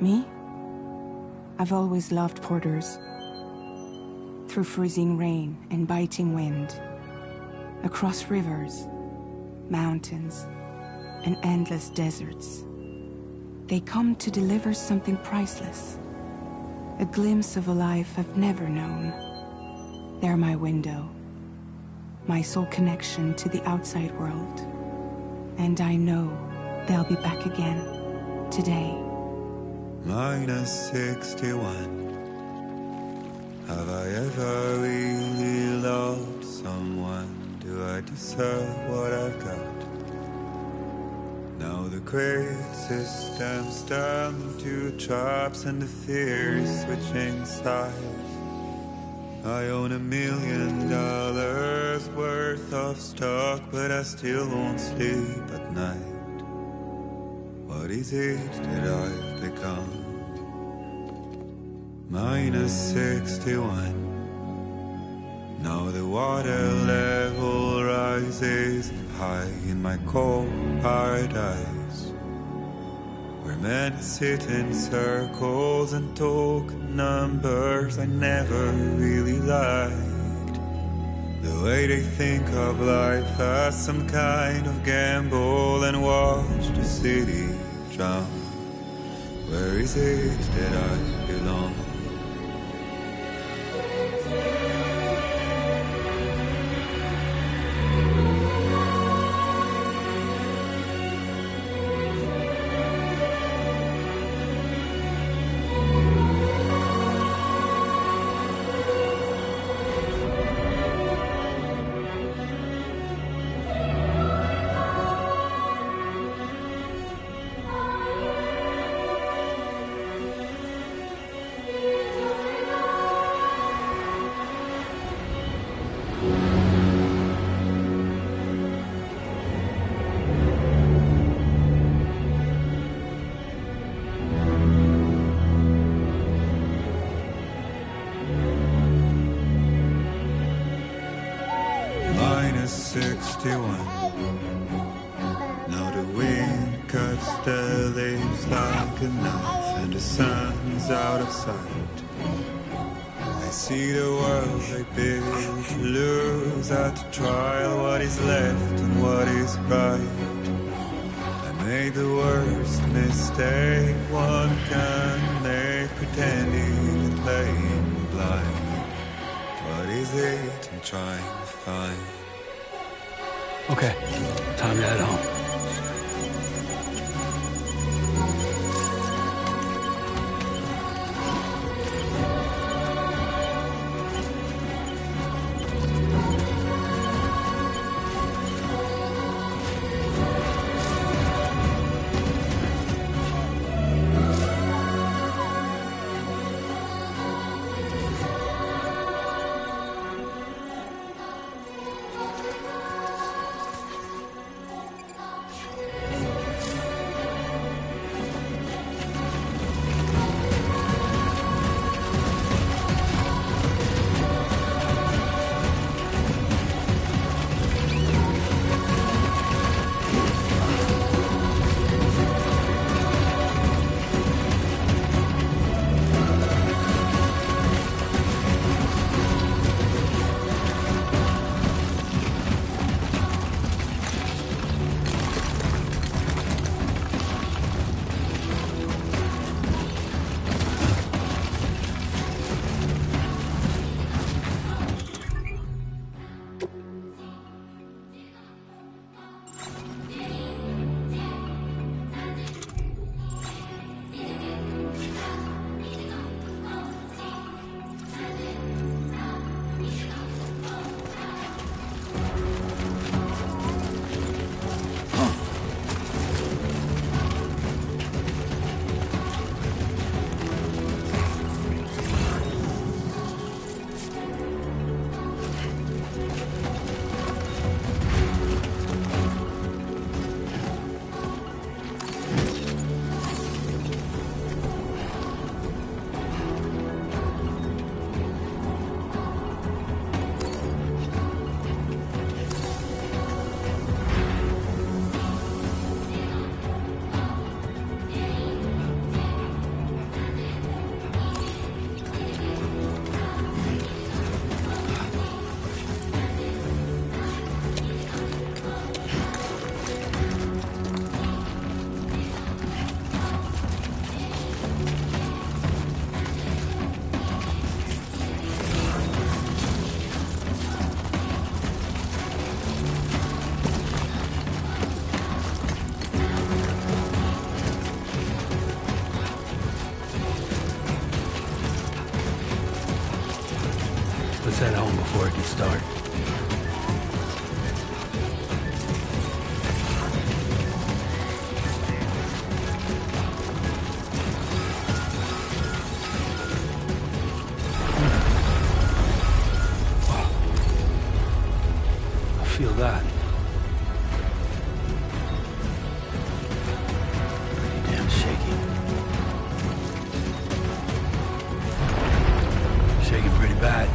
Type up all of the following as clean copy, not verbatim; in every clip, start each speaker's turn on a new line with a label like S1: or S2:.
S1: Me? I've always loved porters. Through freezing rain and biting wind, across rivers, mountains, and endless deserts, they come to deliver something priceless, a glimpse of a life I've never known. They're my window, my sole connection to the outside world, and I know they'll be back again today.
S2: Minus 61. Have I ever really loved someone? Do I deserve what I've got? Now the great system stuck to traps and the fears switching sides. I own $1 million worth of stock, but I still won't sleep at night. What is it that I've become? Minus 61. Now the water level rises high in my cold paradise, where men sit in circles and talk numbers I never really liked. The way they think of life as some kind of gamble and watch the city drown. Where is it that I belong? Minus 61. Now the wind cuts the leaves like a knife, and the sun's out of sight. I see the world I built to lose at the trial, what is left and what is right. I made the worst mistake one can make, pretending and playing blind. What is it I'm trying to find?
S3: Okay, time to head home. Good start. Feel that. Pretty damn shaky. Shaking pretty bad.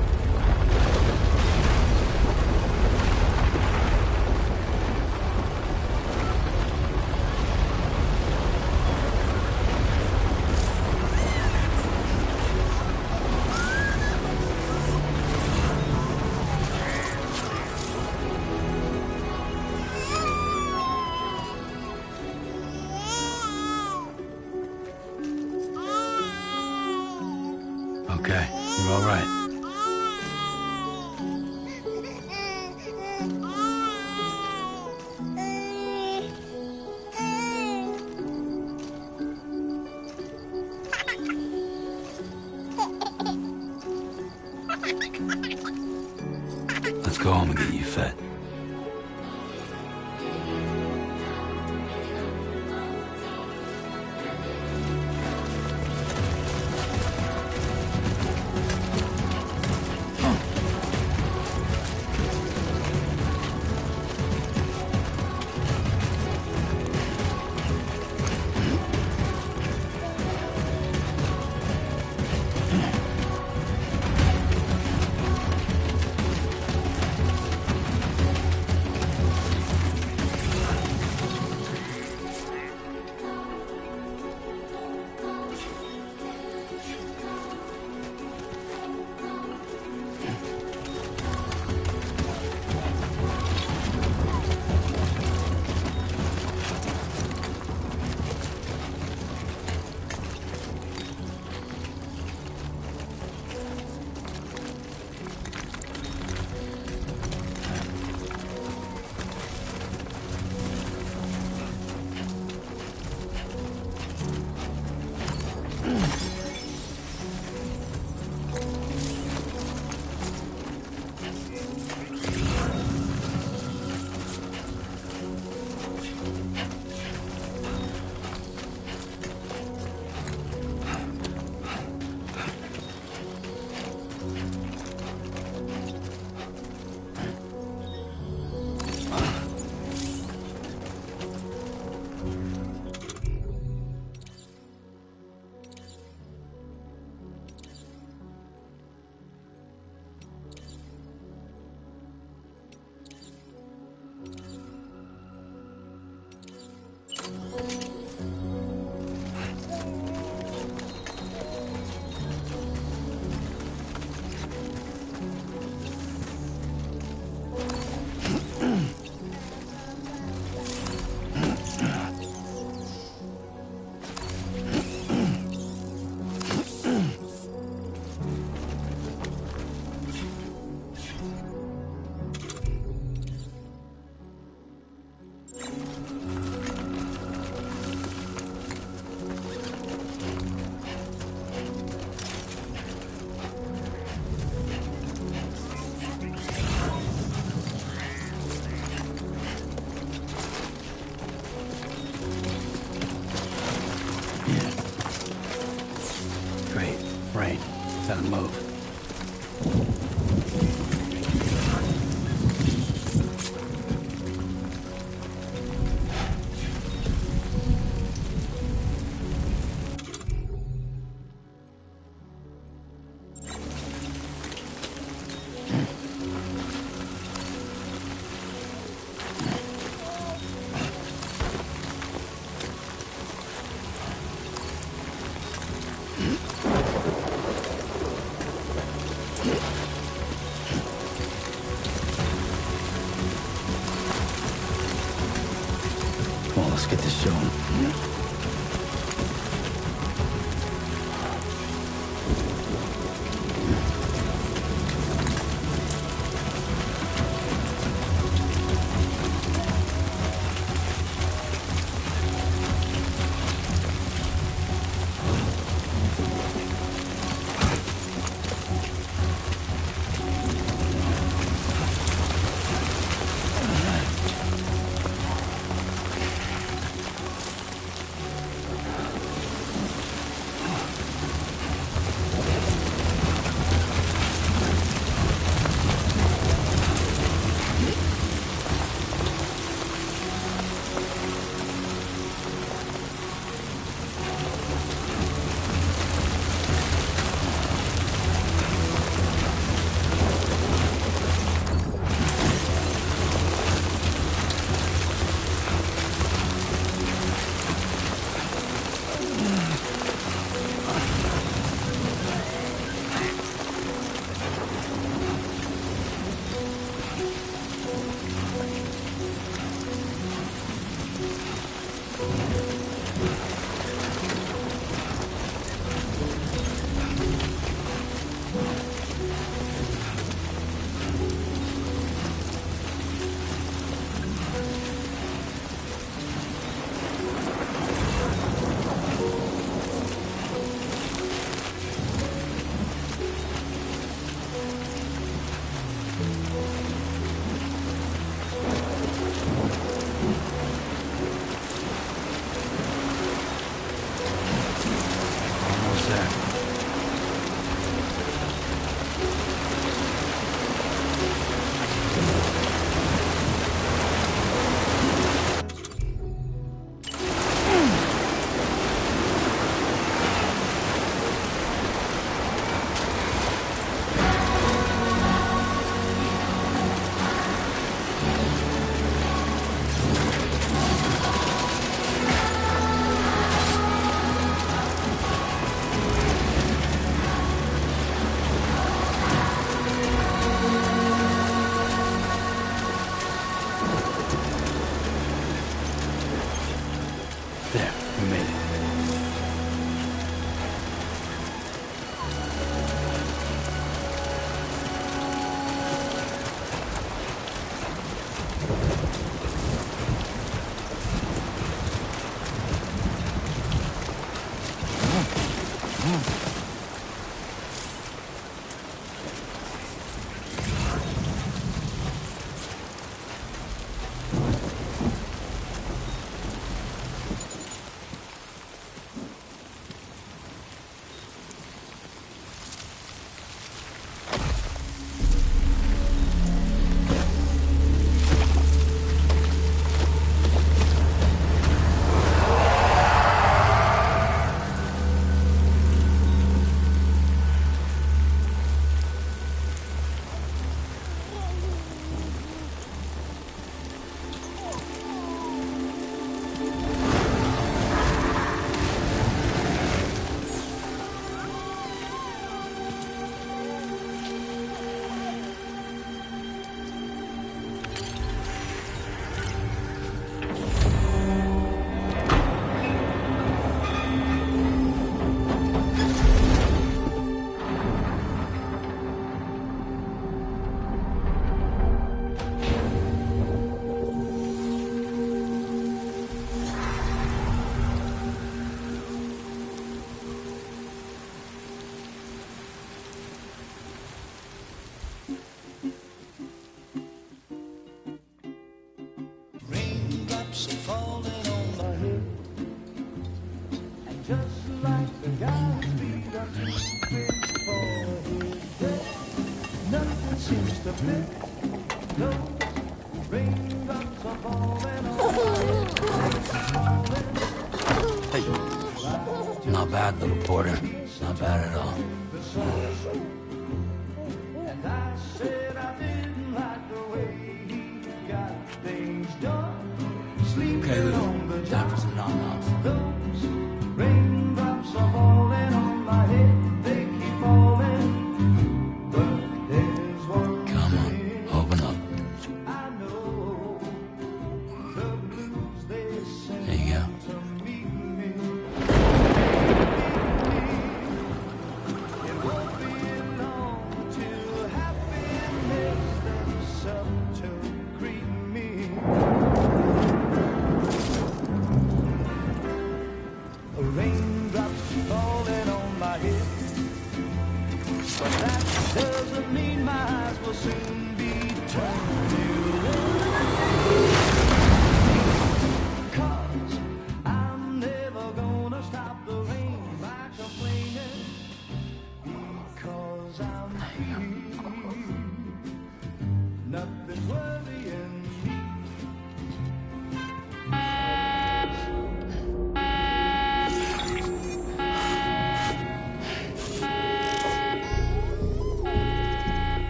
S3: Okay, you're all right. Let's go home and get you fed. Rain. It's on the move. Come on, let's get this shown. There, we made it.
S4: Hey.
S3: Not bad, little porter. Not bad at all. Okay, Lou. Time for some nom-noms. Come on, open up. There you go.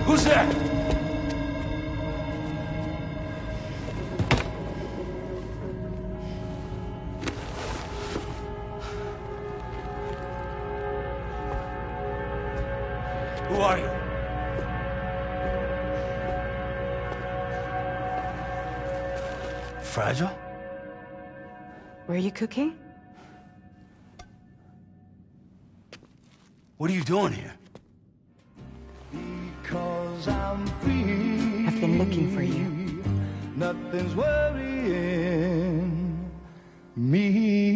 S4: Who's there? Who are you?
S3: Fragile?
S1: Were you cooking?
S3: What are you doing here?
S5: Because I'm free.
S1: I've been looking for you.
S5: Nothing's worrying me.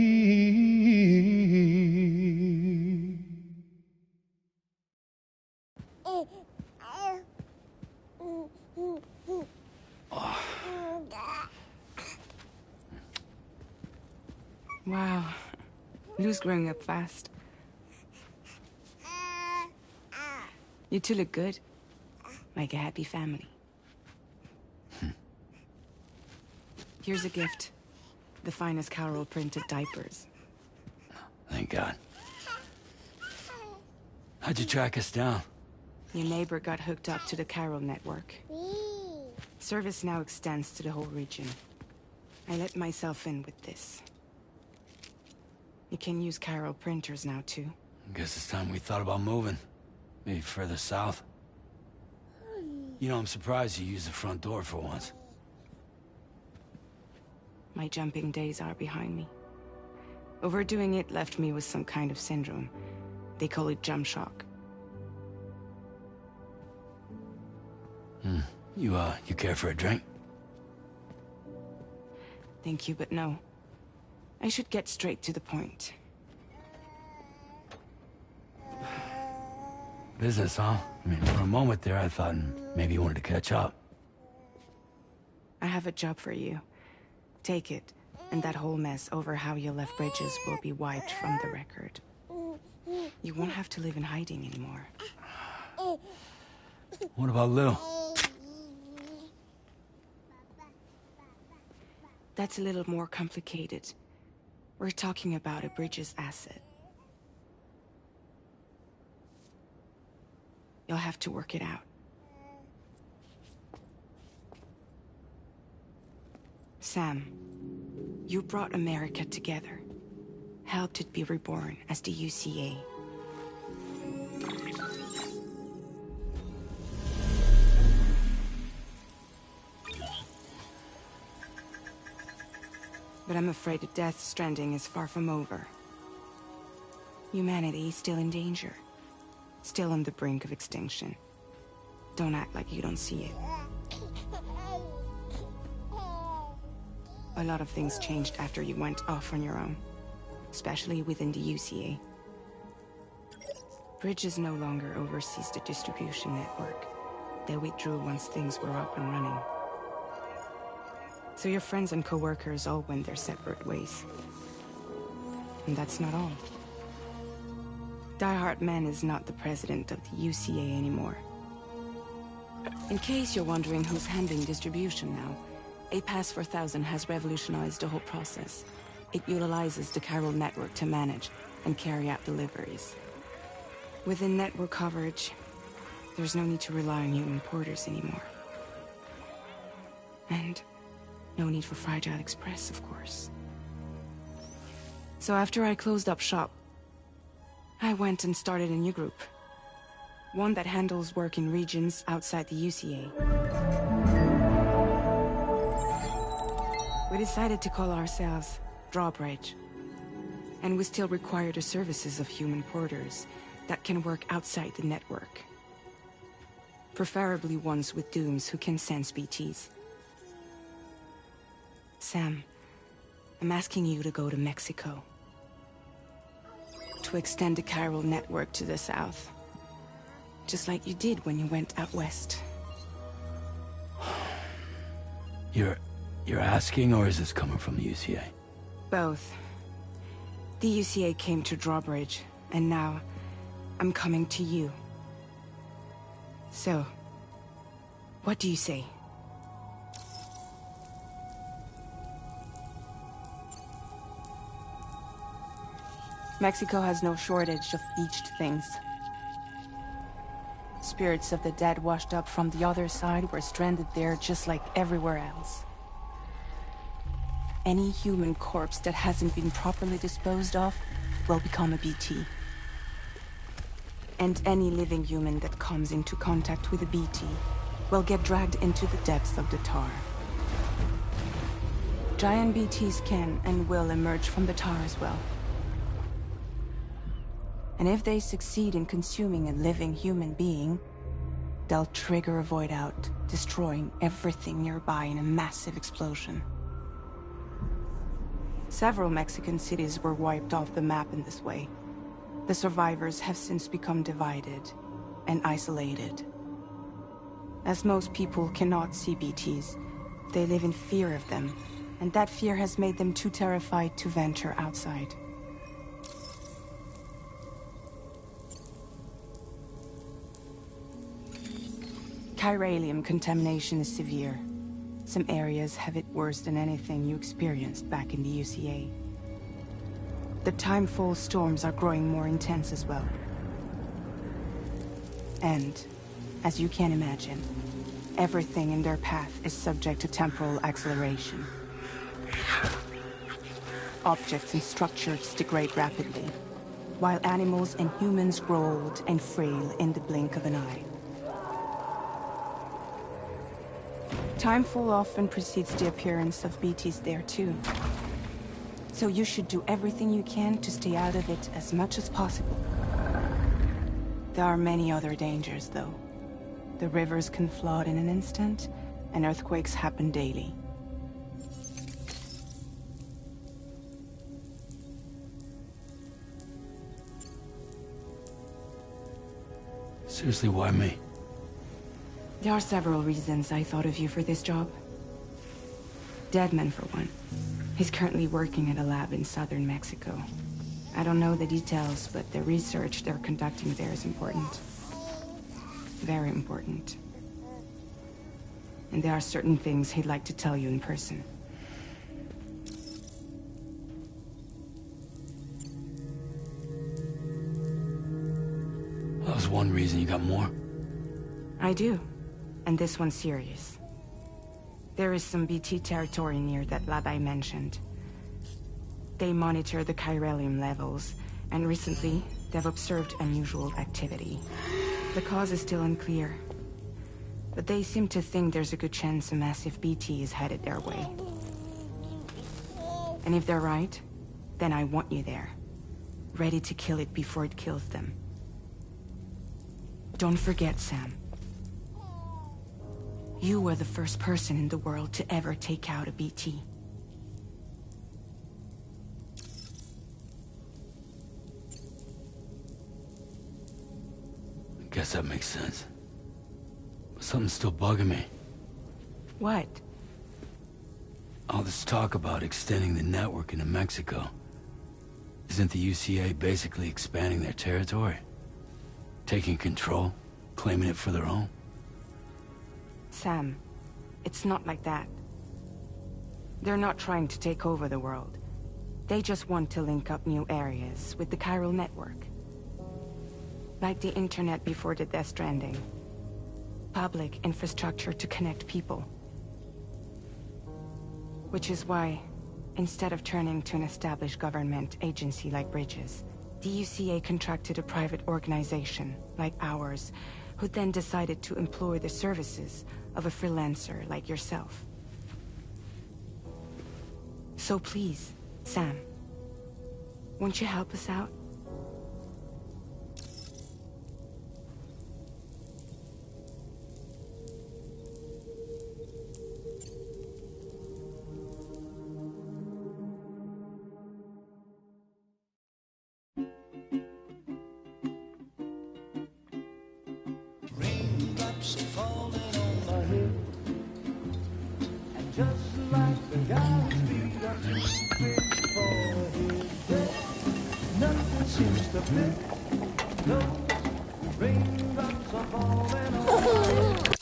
S1: Wow. Lou's growing up fast. You two look good. Like a happy family. Here's a gift. The finest Carol printed diapers.
S3: Thank God. How'd you track us down?
S1: Your neighbor got hooked up to the Carol network. Service now extends to the whole region. I let myself in with this. You can use Carol printers now, too.
S3: Guess it's time we thought about moving. Maybe further south. You know, I'm surprised you used the front door for once.
S1: My jumping days are behind me. Overdoing it left me with some kind of syndrome. They call it jump shock.
S3: You care for a drink?
S1: Thank you, but no. I should get straight to the point.
S3: Business, huh? I mean, for a moment there, I thought maybe you wanted to catch up.
S1: I have a job for you. Take it, and that whole mess over how you left Bridges will be wiped from the record. You won't have to live in hiding anymore.
S3: What about Lil?
S1: That's a little more complicated. We're talking about a Bridges asset. You'll have to work it out. Sam, you brought America together. Helped it be reborn as the UCA. But I'm afraid that Death Stranding is far from over. Humanity is still in danger. Still on the brink of extinction. Don't act like you don't see it. A lot of things changed after you went off on your own. Especially within the UCA. Bridges no longer oversees the distribution network. They withdrew once things were up and running. So your friends and co-workers all went their separate ways. And that's not all. Die Hard Man is not the president of the UCA anymore. In case you're wondering who's handling distribution now, A Pass 4000 has revolutionized the whole process. It utilizes the Carol network to manage and carry out deliveries. Within network coverage, there's no need to rely on human porters anymore. And no need for Fragile Express, of course. So after I closed up shop, I went and started a new group. One that handles work in regions outside the UCA. We decided to call ourselves Drawbridge. And we still require the services of human porters that can work outside the network. Preferably ones with dooms who can sense BTs. Sam, I'm asking you to go to Mexico. To extend the Carol network to the south. Just like you did when you went out west.
S3: You're asking, or is this coming from the UCA?
S1: Both. The UCA came to Drawbridge, and now I'm coming to you. So, what do you say? Mexico has no shortage of beached things. Spirits of the dead washed up from the other side were stranded there just like everywhere else. Any human corpse that hasn't been properly disposed of will become a BT. And any living human that comes into contact with a BT will get dragged into the depths of the tar. Giant BTs can and will emerge from the tar as well. And if they succeed in consuming a living human being, they'll trigger a void out, destroying everything nearby in a massive explosion. Several Mexican cities were wiped off the map in this way. The survivors have since become divided and isolated. As most people cannot see BTs, they live in fear of them, and that fear has made them too terrified to venture outside. Chiralium contamination is severe. some areas have it worse than anything you experienced back in the UCA. The timefall storms are growing more intense as well. And, as you can imagine, everything in their path is subject to temporal acceleration. Objects and structures degrade rapidly, while animals and humans grow old and frail in the blink of an eye. Timefall often precedes the appearance of BTs there too. So you should do everything you can to stay out of it as much as possible. There are many other dangers, though. The rivers can flood in an instant, and earthquakes happen daily.
S3: Seriously, why me?
S1: There are several reasons I thought of you for this job. Deadman, for one. He's currently working at a lab in southern Mexico. I don't know the details, but the research they're conducting there is important. Very important. And there are certain things he'd like to tell you in person.
S3: That was one reason. You got more?
S1: I do. And this one's serious. There is some BT territory near that lab I mentioned. They monitor the chiralium levels, and recently, they've observed unusual activity. The cause is still unclear, but they seem to think there's a good chance a massive BT is headed their way. And if they're right, then I want you there, ready to kill it before it kills them. Don't forget, Sam. You were the first person in the world to ever take out a BT.
S3: I guess that makes sense. But something's still bugging me.
S1: What?
S3: All this talk about extending the network into Mexico. Isn't the UCA basically expanding their territory? Taking control? Claiming it for their own?
S1: Sam, it's not like that. They're not trying to take over the world. They just want to link up new areas with the chiral network. Like the internet before the Death Stranding. Public infrastructure to connect people. Which is why, instead of turning to an established government agency like Bridges, the UCA contracted a private organization, like ours, who then decided to employ the services of a freelancer like yourself. So please, Sam, won't you help us out?
S5: Raindrops falling on my head, and just like the guy whose feet are too big for his bed, nothing seems to fit. Those raindrops are falling on my head.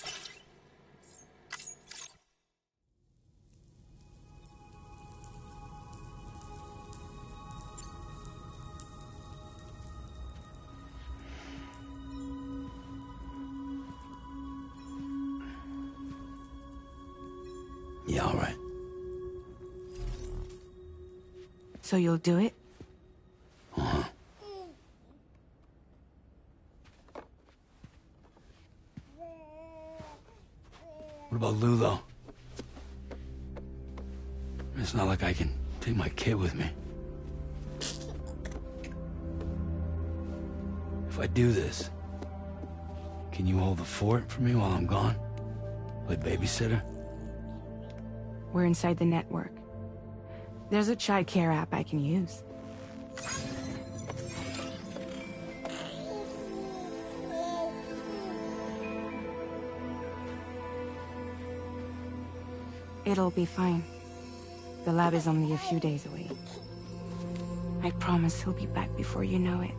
S3: Yeah, all right.
S1: So you'll do it?
S3: Uh-huh. What about Lou, though? It's not like I can take my kid with me. If I do this, can you hold the fort for me while I'm gone? Play babysitter?
S1: We're inside the network. There's a child care app I can use. It'll be fine. The lab is only a few days away. I promise he'll be back before you know it.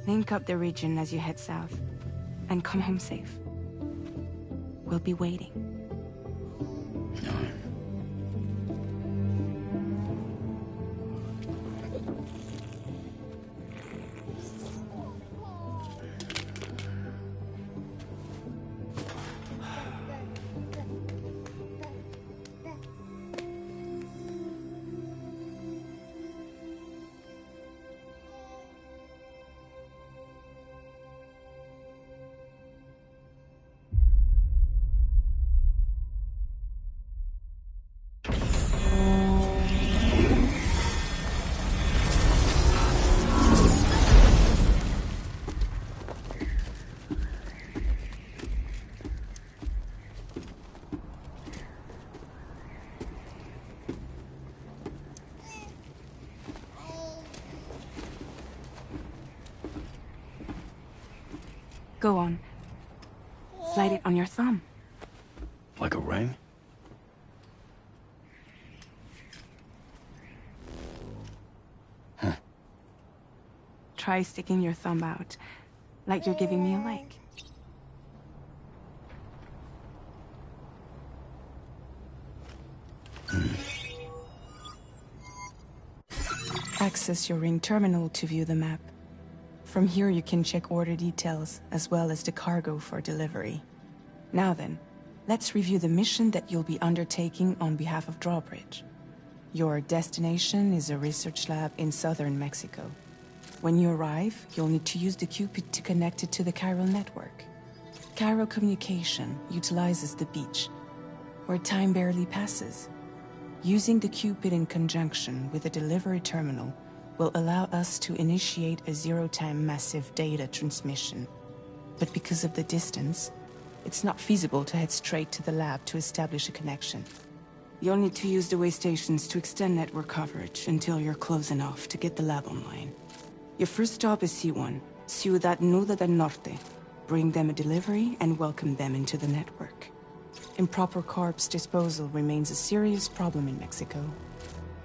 S1: Link up the region as you head south. and come home safe. We'll be waiting. Go on. Slide it on your thumb.
S3: Like a ring? Huh.
S1: Try sticking your thumb out, like you're giving me a leg. Access your ring terminal to view the map. From here you can check order details, as well as the cargo for delivery. Now then, let's review the mission that you'll be undertaking on behalf of Drawbridge. Your destination is a research lab in southern Mexico. When you arrive, you'll need to use the Cupid to connect it to the chiral network. Chiral communication utilizes the beach, where time barely passes. Using the Cupid in conjunction with a delivery terminal will allow us to initiate a zero-time massive data transmission. But because of the distance, it's not feasible to head straight to the lab to establish a connection. You'll need to use the way stations to extend network coverage until you're close enough to get the lab online. Your first stop is C1, Ciudad Nuda del Norte. Bring them a delivery and welcome them into the network. Improper corpse disposal remains a serious problem in Mexico.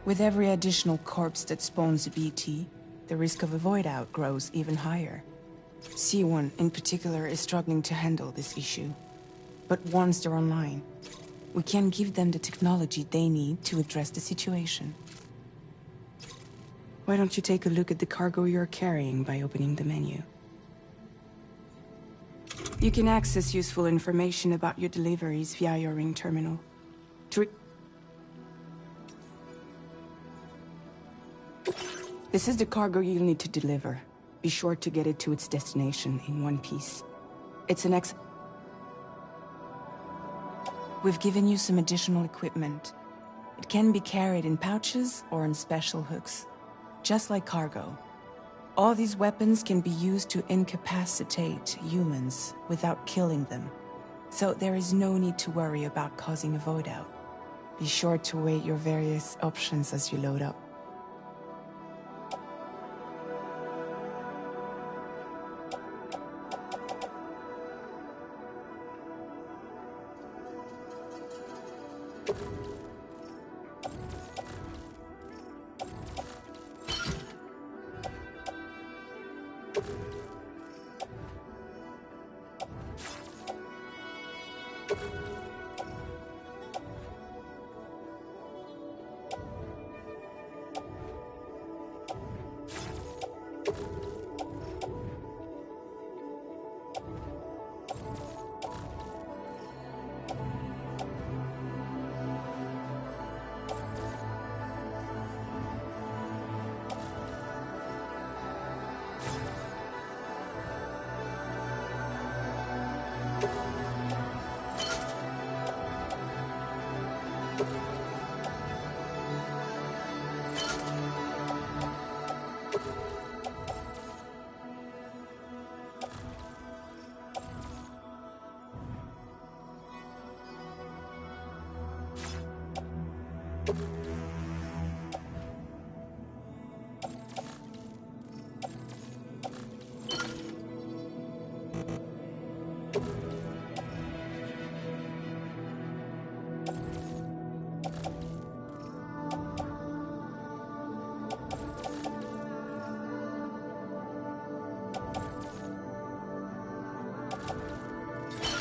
S1: With every additional corpse that spawns a BT, the risk of a void out grows even higher. C1 in particular is struggling to handle this issue. But once they're online, we can give them the technology they need to address the situation. Why don't you take a look at the cargo you're carrying by opening the menu? You can access useful information about your deliveries via your ring terminal. This is the cargo you'll need to deliver. Be sure to get it to its destination in one piece. It's an We've given you some additional equipment. It can be carried in pouches or on special hooks, just like cargo. All these weapons can be used to incapacitate humans without killing them. So there is no need to worry about causing a void out. Be sure to weigh your various options as you load up.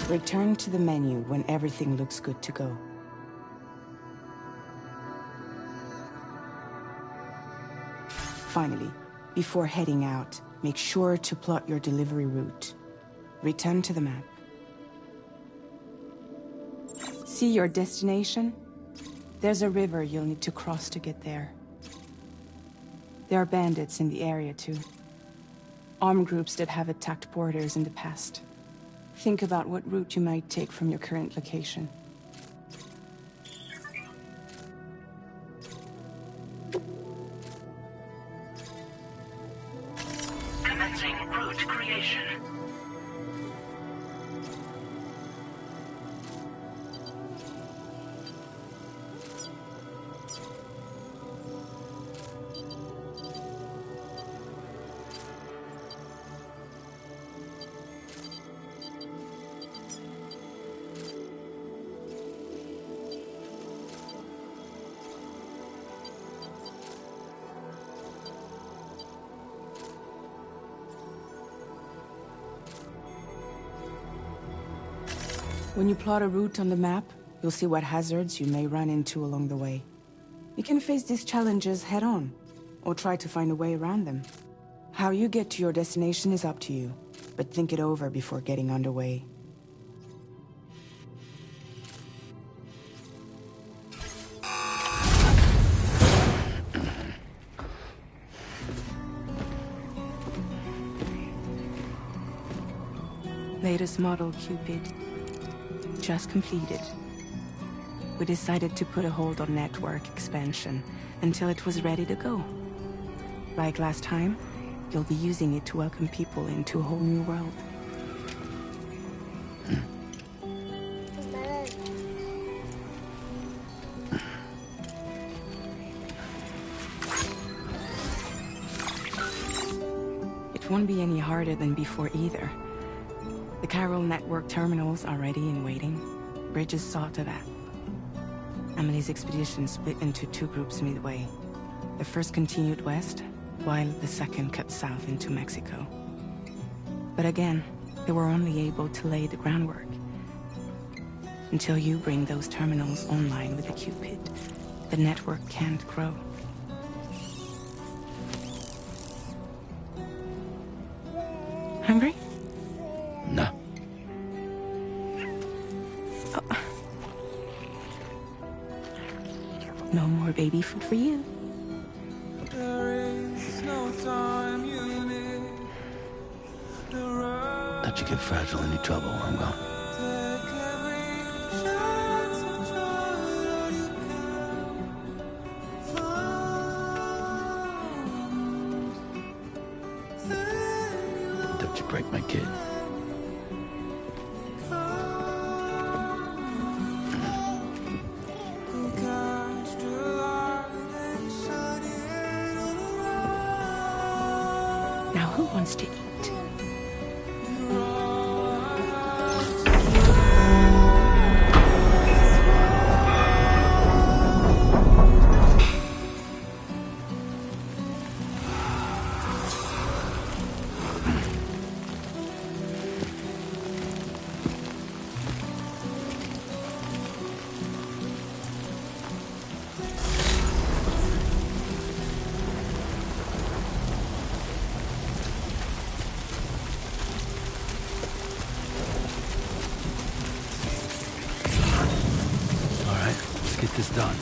S1: Return to the menu when everything looks good to go. Finally, before heading out, make sure to plot your delivery route. Return to the map. See your destination? There's a river you'll need to cross to get there. There are bandits in the area too. Armed groups that have attacked borders in the past. Think about what route you might take from your current location.
S6: Commencing route creation.
S1: When you plot a route on the map, you'll see what hazards you may run into along the way. You can face these challenges head-on, or try to find a way around them. How you get to your destination is up to you, but think it over before getting underway. Latest model Cupid. Just completed. We decided to put a hold on network expansion until it was ready to go. Like last time, you'll be using it to welcome people into a whole new world. It won't be any harder than before either. The chiral network terminals are ready and waiting. Bridges saw to that. Emily's expedition split into two groups midway. The first continued west, while the second cut south into Mexico. But again, they were only able to lay the groundwork. Until you bring those terminals online with the Cupid, the network can't grow. Hungry?
S3: No.
S1: Oh. No more baby food for you.
S3: Let you get fragile any trouble, I'm gone. Don't you break my kid.
S1: Now who wants to eat?
S3: Get this done.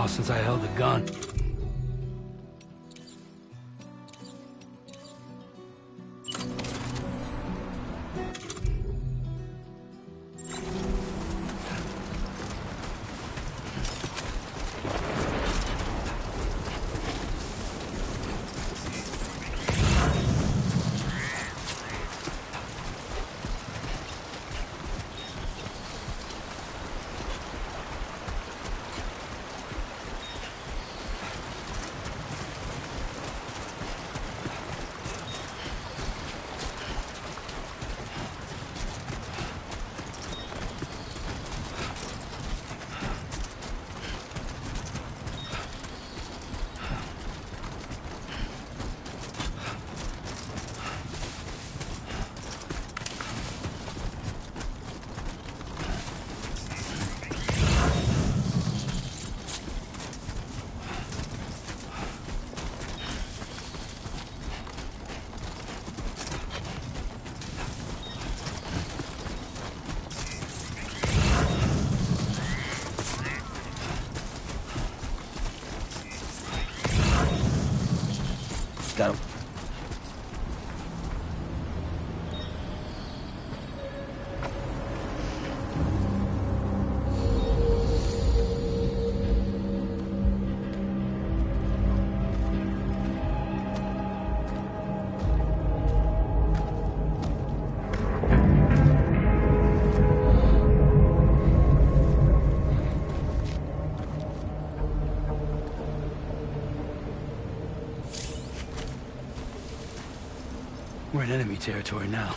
S3: while since I held a gun.
S4: Got him.
S3: We're in enemy territory now.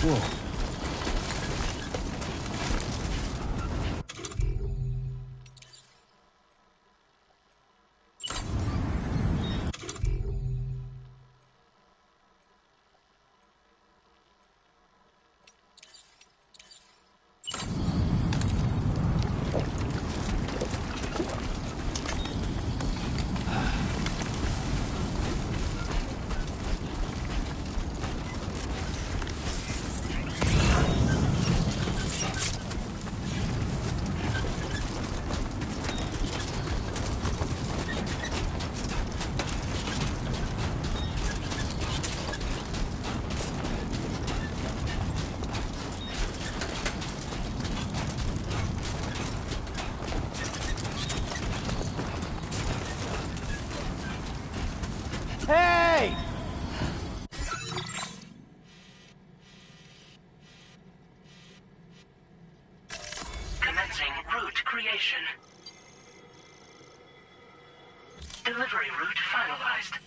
S3: Whoa.
S5: Hey!
S6: Commencing route creation. Delivery route finalized.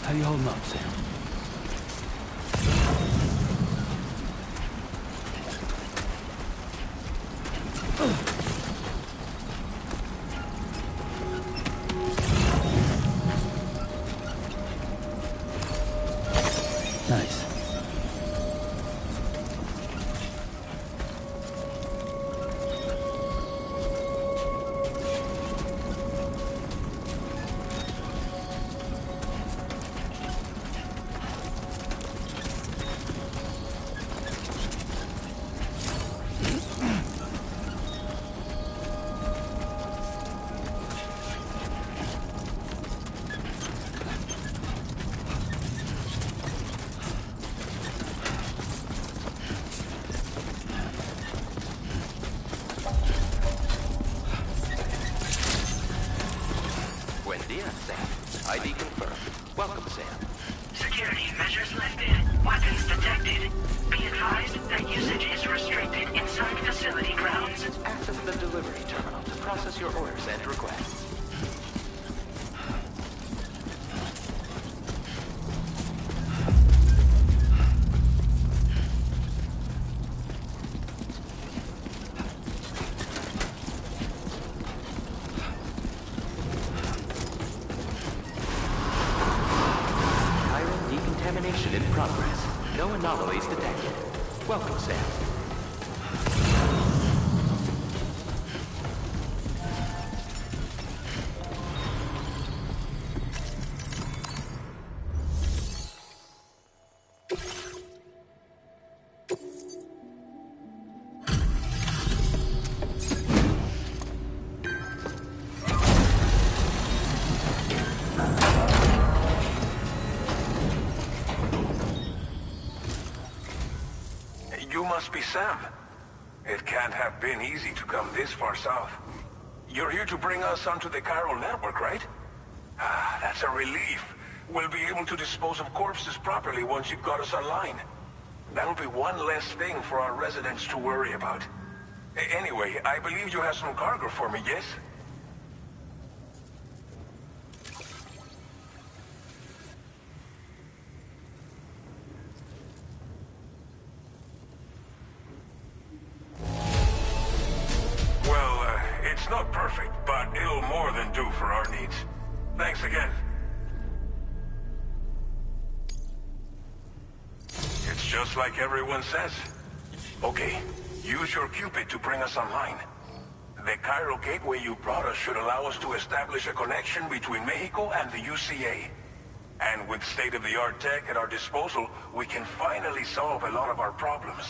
S3: How you holding up, Sam? Nice.
S7: ID confirmed. Welcome, Sam.
S6: Security measures lifted. Weapons detected. Be advised that usage is restricted inside facility grounds.
S7: Access the delivery terminal to process your orders and requests. Decontamination in progress. No anomalies detected. Welcome, Sam.
S8: You must be Sam. It can't have been easy to come this far south. You're here to bring us onto the chiral network, right? Ah, that's a relief. We'll be able to dispose of corpses properly once you've got us online. That'll be one less thing for our residents to worry about. Anyway, I believe you have some cargo for me, yes? It's not perfect, but it'll more than do for our needs. Thanks again. It's just like everyone says. Okay, use your Cupid to bring us online. The chiral gateway you brought us should allow us to establish a connection between Mexico and the UCA. And with state-of-the-art tech at our disposal, we can finally solve a lot of our problems.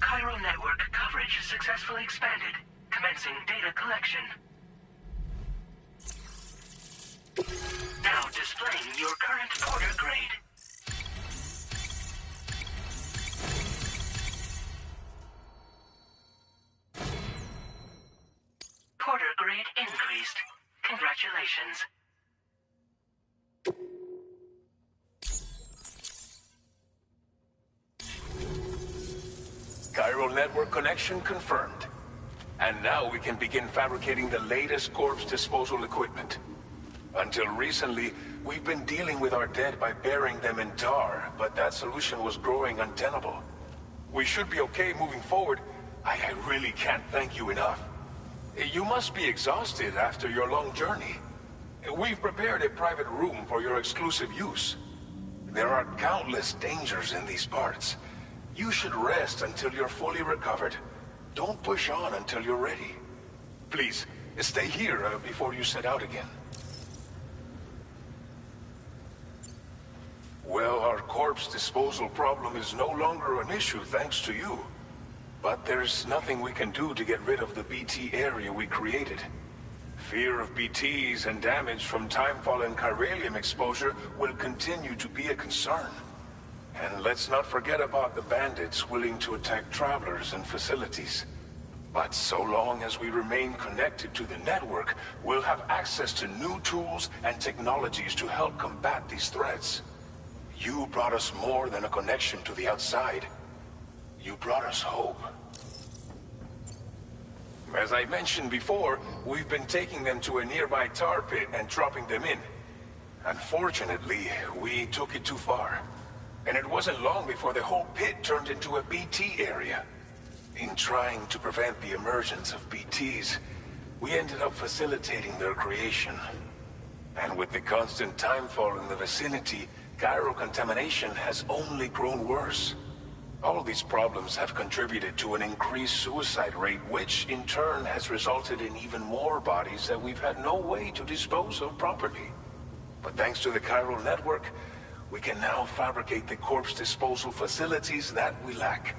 S6: Chiral network coverage successfully expanded. Commencing data collection. Now displaying your current Porter grade. Porter grade increased. Congratulations.
S8: Chiral network connection confirmed. And now we can begin fabricating the latest corpse disposal equipment. Until recently, we've been dealing with our dead by burying them in tar, but that solution was growing untenable. We should be okay moving forward. I really can't thank you enough. You must be exhausted after your long journey. We've prepared a private room for your exclusive use. There are countless dangers in these parts. You should rest until you're fully recovered. Don't push on until you're ready. Please, stay here before you set out again. Well, our corpse disposal problem is no longer an issue thanks to you. But there's nothing we can do to get rid of the BT area we created. Fear of BTs and damage from timefall and chiralium exposure will continue to be a concern. And let's not forget about the bandits willing to attack travelers and facilities. But so long as we remain connected to the network, we'll have access to new tools and technologies to help combat these threats. You brought us more than a connection to the outside. You brought us hope. As I mentioned before, we've been taking them to a nearby tar pit and dropping them in. Unfortunately, we took it too far. And it wasn't long before the whole pit turned into a BT area. In trying to prevent the emergence of BTs, we ended up facilitating their creation. And with the constant timefall in the vicinity, gyro contamination has only grown worse. All these problems have contributed to an increased suicide rate, which in turn has resulted in even more bodies that we've had no way to dispose of properly. But thanks to the chiral network, we can now fabricate the corpse disposal facilities that we lack.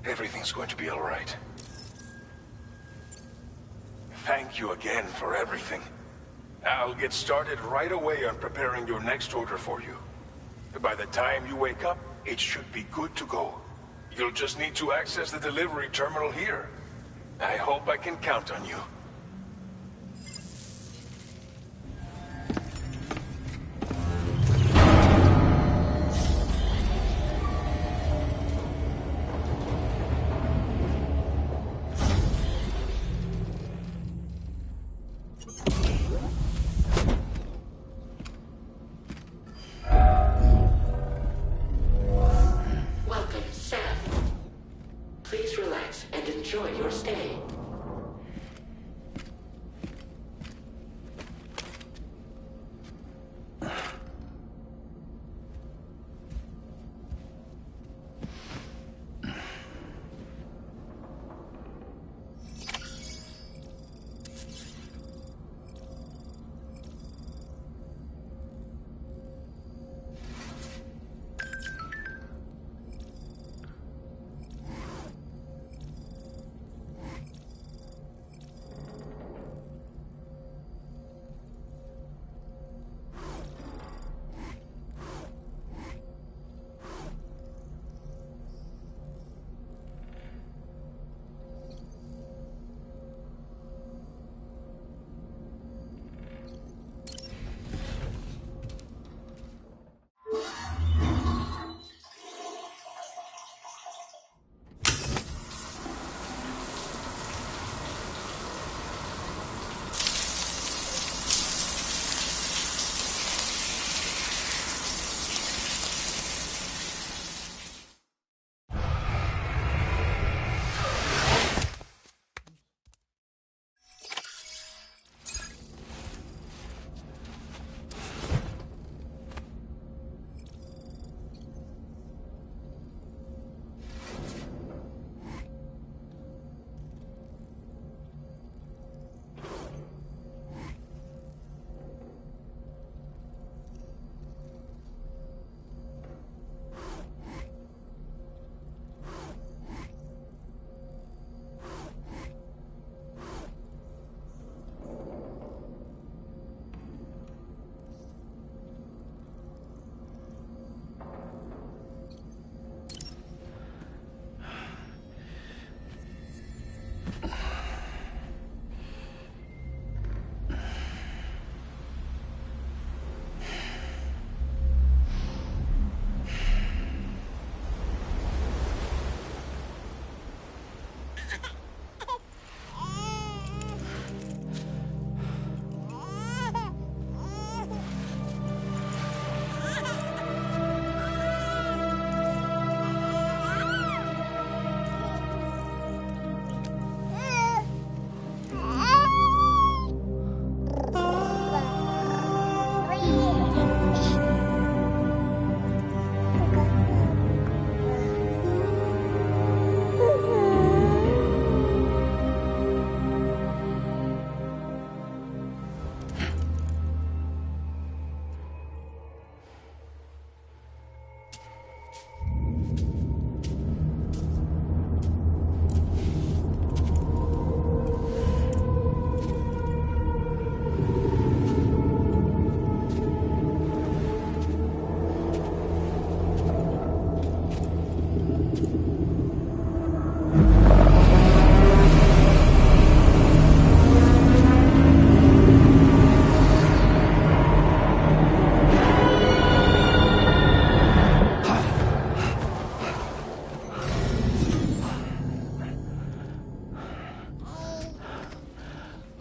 S8: Everything's going to be all right. Thank you again for everything. I'll get started right away on preparing your next order for you. By the time you wake up, it should be good to go. You'll just need to access the delivery terminal here. I hope I can count on you.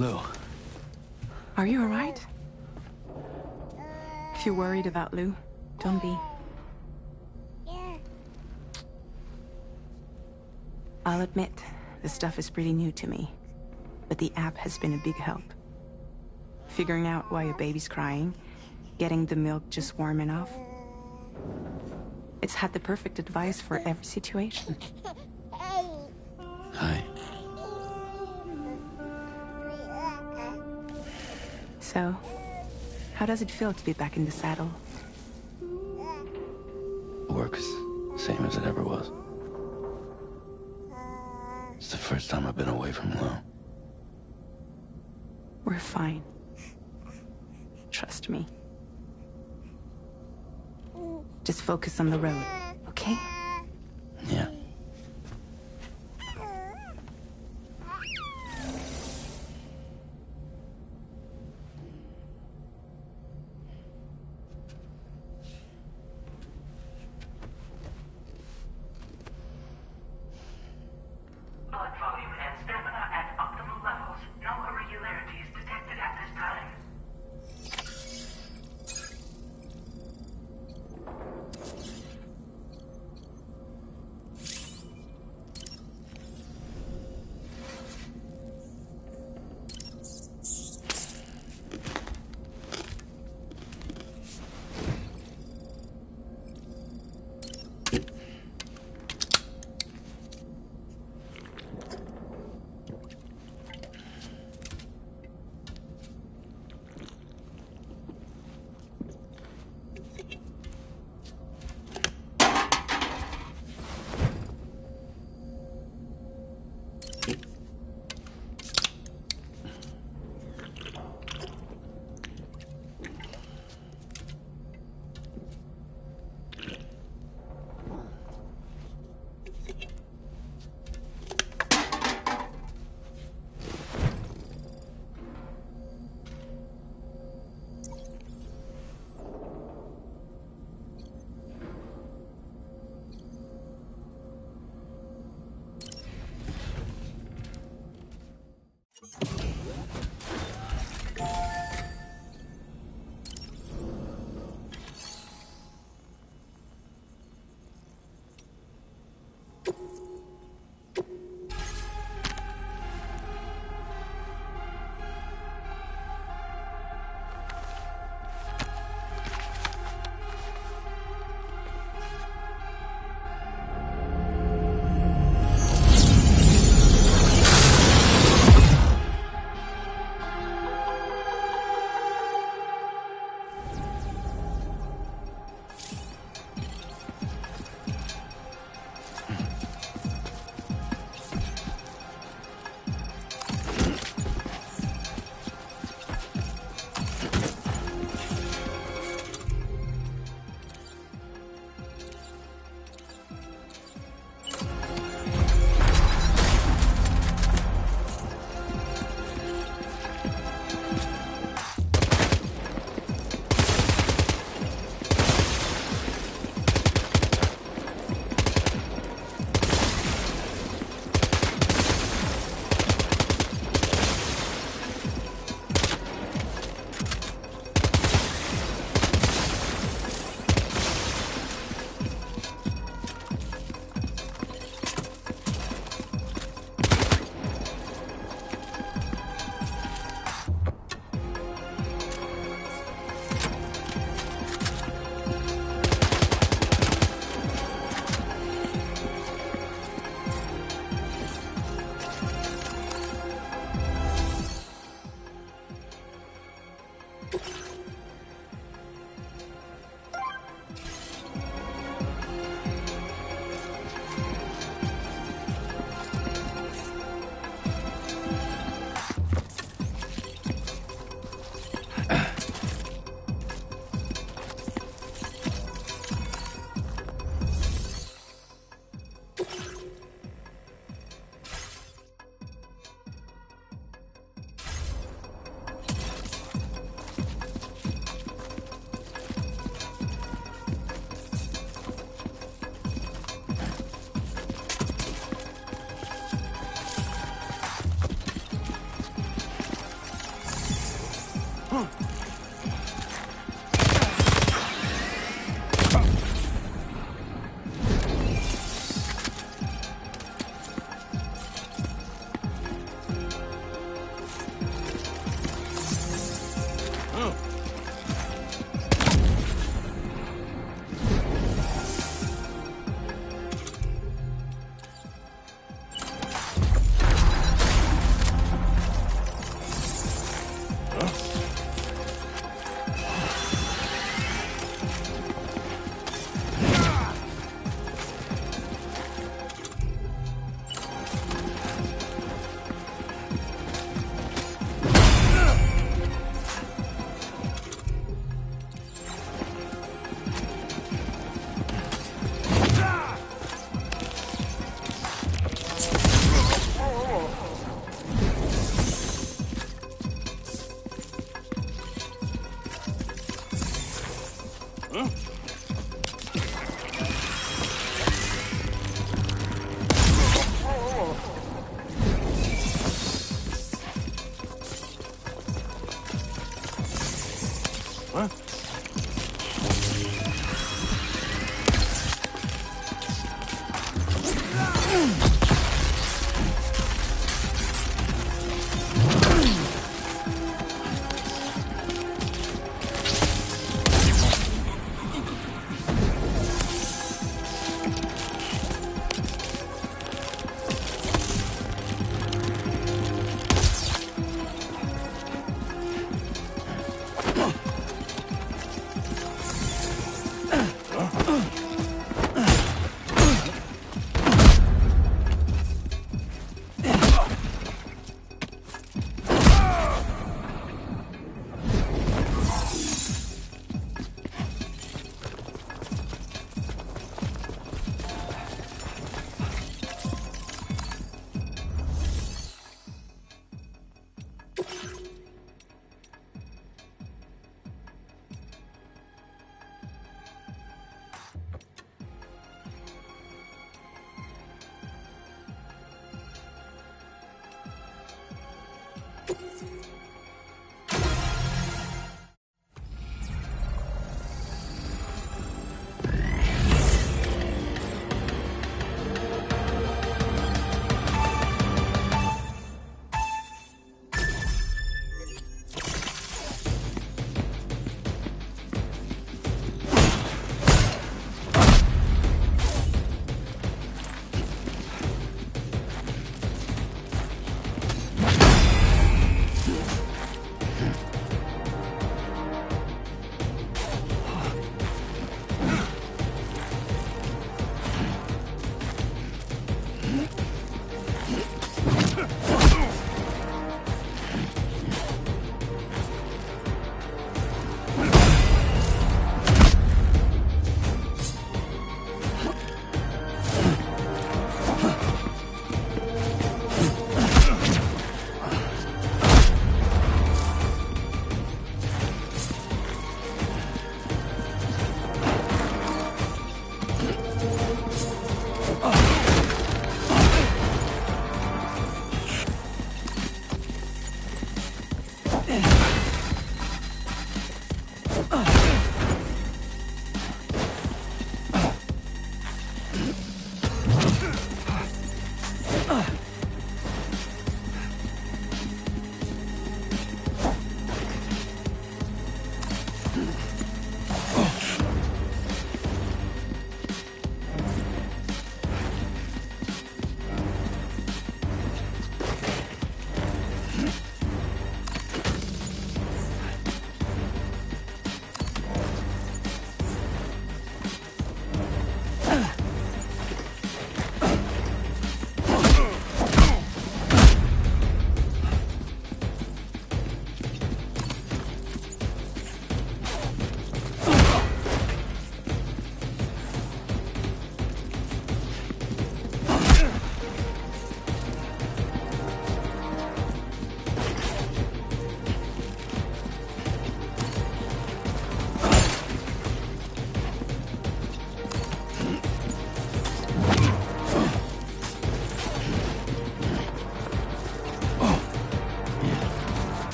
S3: Lou.
S1: Are you alright? If you're worried about Lou, don't be. I'll admit, the stuff is pretty new to me, but the app has been a big help. Figuring out why a baby's crying, getting the milk just warm enough. It's had the perfect advice for every situation.
S3: Hi.
S1: So, how does it feel to be back in the saddle?
S3: Work is the same as it ever was. It's the first time I've been away from Lou.
S1: We're fine. Trust me. Just focus on the road, okay?
S3: Yeah.
S6: Blood volume and stamina at optimal levels. No irregularities detected at this time.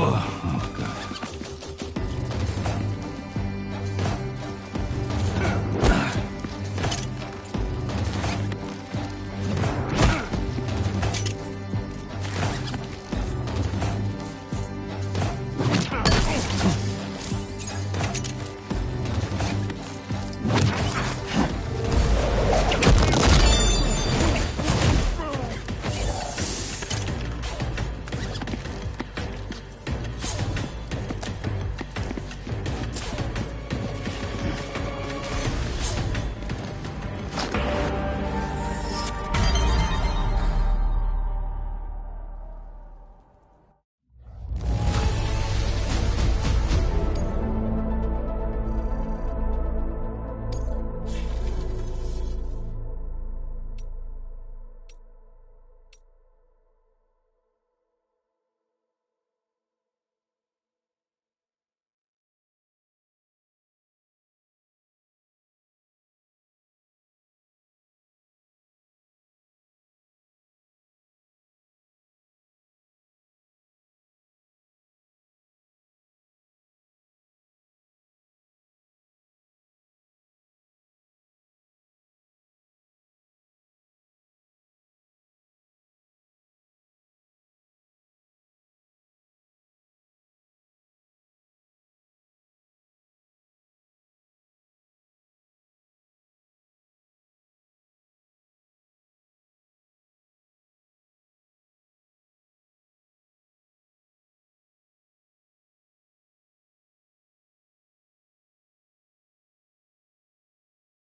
S3: Whoa.